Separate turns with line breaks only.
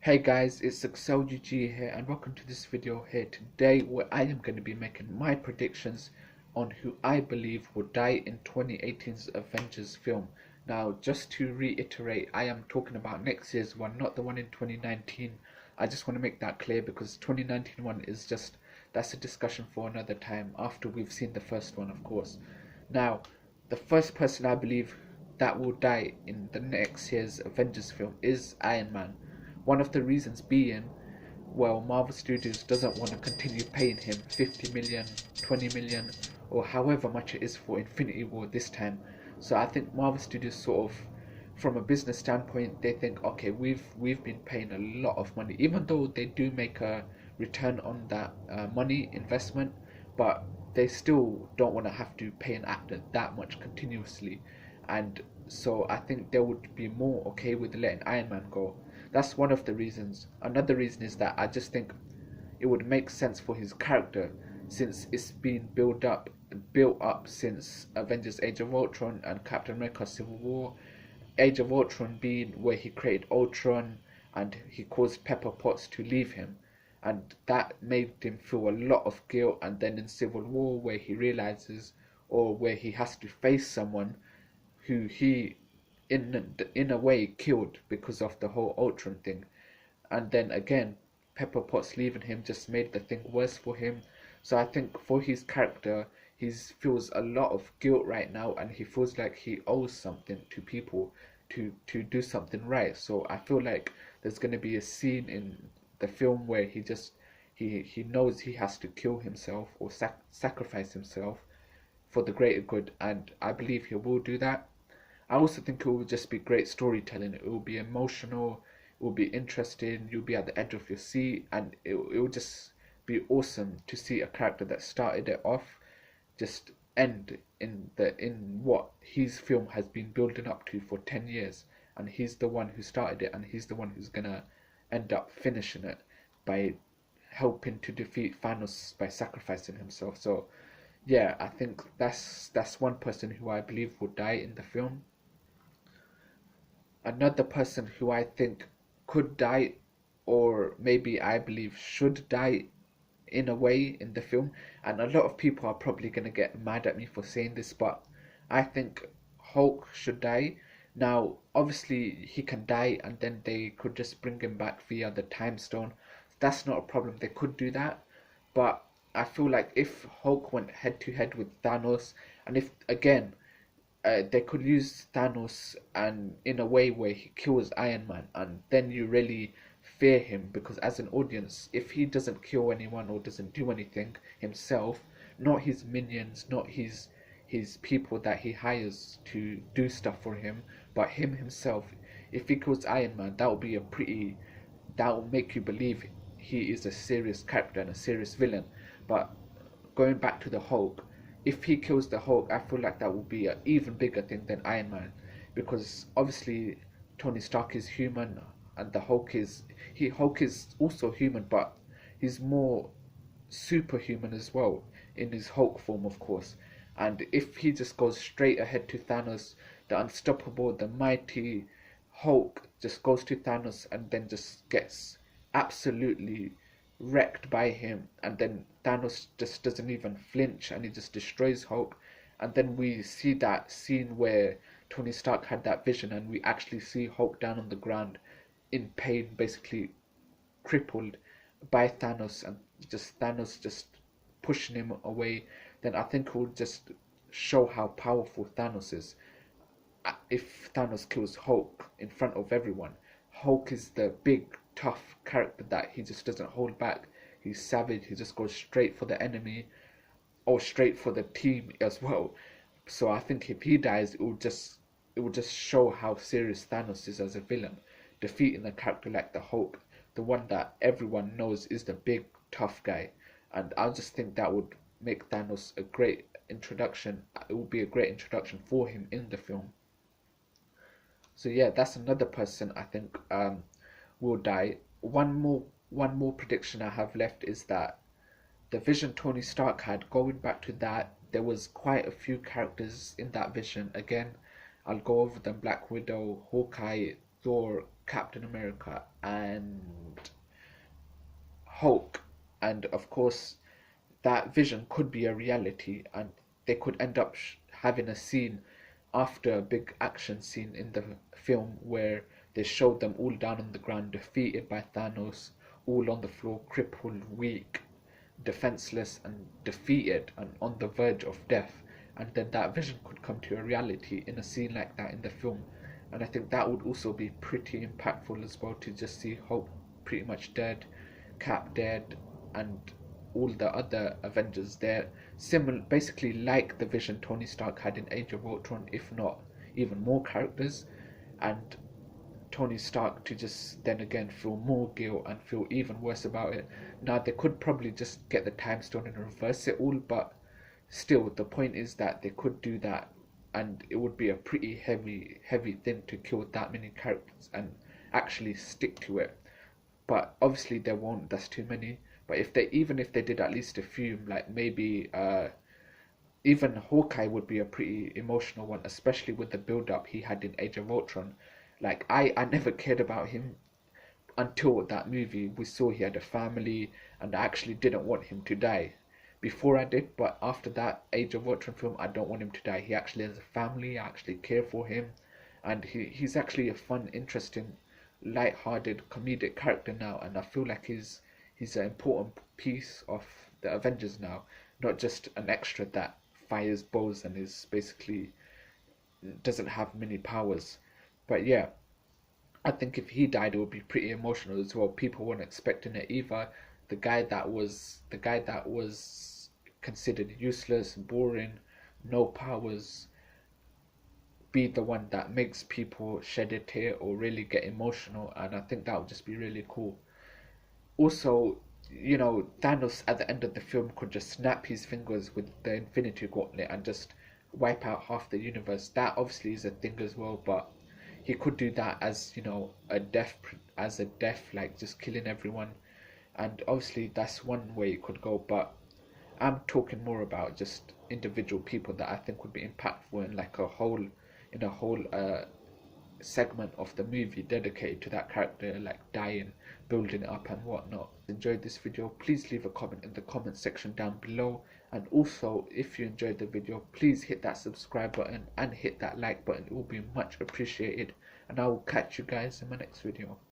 Hey guys, it's UG here and welcome to this video here today where I am going to be making my predictions on who I believe will die in 2018's Avengers film. Now just to reiterate, I am talking about next year's one, not the one in 2019. I just want to make that clear because 2019 one is just, that's a discussion for another time after we've seen the first one, of course. Now, the first person I believe that will die in the next year's Avengers film is Iron Man. One of the reasons being, well, Marvel Studios doesn't want to continue paying him 50 million, 20 million, or however much it is for Infinity War this time. So I think Marvel Studios sort of, from a business standpoint, they think, okay, we've been paying a lot of money, even though they do make a return on that money investment, but they still don't want to have to pay an actor that much continuously. And so I think they would be more okay with letting Iron Man go. That's one of the reasons. Another reason is that I just think it would make sense for his character since it's been built up since Avengers Age of Ultron and Captain America Civil War. Age of Ultron being where he created Ultron and he caused Pepper Potts to leave him, and that made him feel a lot of guilt. And then in Civil War where he realizes, or where he has to face someone who he in a way killed because of the whole Ultron thing. And then again, Pepper Potts leaving him just made the thing worse for him. So I think for his character, he feels a lot of guilt right now, and he feels like he owes something to people to do something right. So I feel like there's going to be a scene in the film where he knows he has to kill himself or sacrifice himself for the greater good, and I believe he will do that. I also think it will just be great storytelling. It will be emotional, it will be interesting, you'll be at the edge of your seat, and it will just be awesome to see a character that started it off just end in what his film has been building up to for 10 years, and he's the one who started it, and he's the one who's gonna end up finishing it by helping to defeat Thanos by sacrificing himself. So yeah, I think that's one person who I believe will die in the film. Another person who I think could die, or maybe I believe should die in a way in the film, and a lot of people are probably going to get mad at me for saying this, but I think Hulk should die. Now, obviously, he can die and then they could just bring him back via the time stone. That's not a problem, they could do that, but I feel like if Hulk went head to head with Thanos, and if again they could use Thanos and in a way where he kills Iron Man, and then you really fear him because as an audience, if he doesn't kill anyone or doesn't do anything himself, not his minions, not his people that he hires to do stuff for him, but him himself, if he kills Iron Man, that will make you believe he is a serious character and a serious villain. But going back to the Hulk, if he kills the Hulk, I feel like that will be an even bigger thing than Iron Man, because obviously Tony Stark is human, and the Hulk is also human, but he's more superhuman as well in his Hulk form, of course. And if he just goes straight ahead to Thanos, the unstoppable, the mighty Hulk just goes to Thanos and then just gets absolutely wrecked by him, and then Thanos just doesn't even flinch and he just destroys Hulk. And then we see that scene where Tony Stark had that vision, and we actually see Hulk down on the ground in pain, basically crippled by Thanos, and just Thanos just pushing him away. Then I think it will just show how powerful Thanos is. If Thanos kills Hulk in front of everyone, Hulk is the big tough character that he just doesn't hold back. He's savage, he just goes straight for the enemy or straight for the team as well. So I think if he dies, it will just show how serious Thanos is as a villain, defeating a character like the Hulk, the one that everyone knows is the big tough guy. And I just think that would make Thanos a great introduction. It would be a great introduction for him in the film. So yeah, that's another person I think will die. One more prediction I have left is that the vision Tony Stark had, going back to that, there was quite a few characters in that vision. Again, I'll go over them: Black Widow, Hawkeye, Thor, Captain America and Hulk, and of course that vision could be a reality, and they could end up having a scene after a big action scene in the film where they showed them all down on the ground, defeated by Thanos, all on the floor, crippled, weak, defenseless, and defeated, and on the verge of death. And then that vision could come to a reality in a scene like that in the film. And I think that would also be pretty impactful as well, to just see Hulk pretty much dead, Cap dead, and all the other Avengers there, similar, basically like the vision Tony Stark had in Age of Ultron, if not even more characters, and Tony Stark to just then again feel more guilt and feel even worse about it. Now they could probably just get the time stone and reverse it all, but still the point is that they could do that, and it would be a pretty heavy thing to kill that many characters and actually stick to it. But obviously they won't, that's too many. But even if they did at least a few, like maybe even Hawkeye would be a pretty emotional one, especially with the build up he had in Age of Ultron. Like I never cared about him until that movie. We saw he had a family, and I actually didn't want him to die. Before I did, but after that Age of Ultron film, I don't want him to die. He actually has a family. I actually care for him, and he's actually a fun, interesting, light-hearted, comedic character now, and I feel like he's an important piece of the Avengers now, not just an extra that fires bows and is basically doesn't have many powers. But yeah, I think if he died, it would be pretty emotional as well. People weren't expecting it either. The guy that was considered useless, boring, no powers, be the one that makes people shed a tear or really get emotional, and I think that would just be really cool. Also, Thanos at the end of the film could just snap his fingers with the Infinity Gauntlet and just wipe out half the universe. That obviously is a thing as well, but he could do that as a death, like just killing everyone, and obviously that's one way it could go. But I'm talking more about just individual people that I think would be impactful in like a whole segment of the movie dedicated to that character, like dying, building it up and whatnot. Enjoyed this video, please leave a comment in the comment section down below, and also if you enjoyed the video, please hit that subscribe button and hit that like button. It will be much appreciated, and I will catch you guys in my next video.